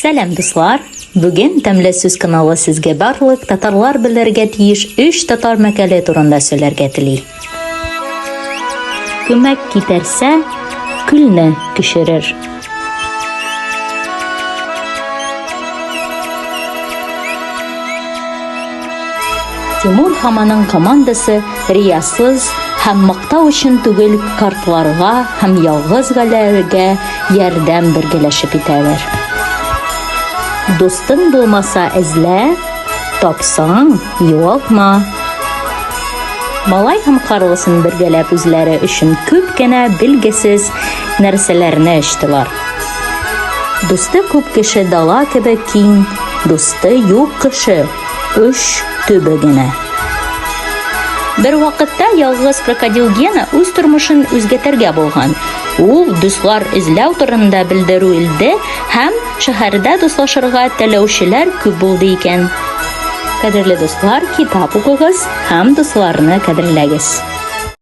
Сәлам, дуслар! Бүген Тәмле сүз каналы сезгә барлык татарлар белергә тиеш 3 татар мәкале турында сөйләргә тели. Күмәк китәрсә, күлне кишерер. Тимур һәм аның командасы риясыз һәм мактау өчен түгел картларга һәм ялгыз галәргә ярдәм бергәләшеп итәләр. Достың булмаса эзлә, тапсаң юалтма. Малай һәм карлысын бергәләп үзләре өчен күп кенә белгесез нәрсәләрне эштеләр. Дусты күп кеше дала кебек киң, дусты юк кеше өч төбе генә. Бер вакытта ялгыз крокодил Гена үз тормышын үзгәртергә булган. Ул дуслар эзләү турында белдерү илде һәм шәһәрдә дуслашырга теләүчеләр күп булды икән. Кадерле дуслар, китап укыгыз һәм дусларны кадерләгез.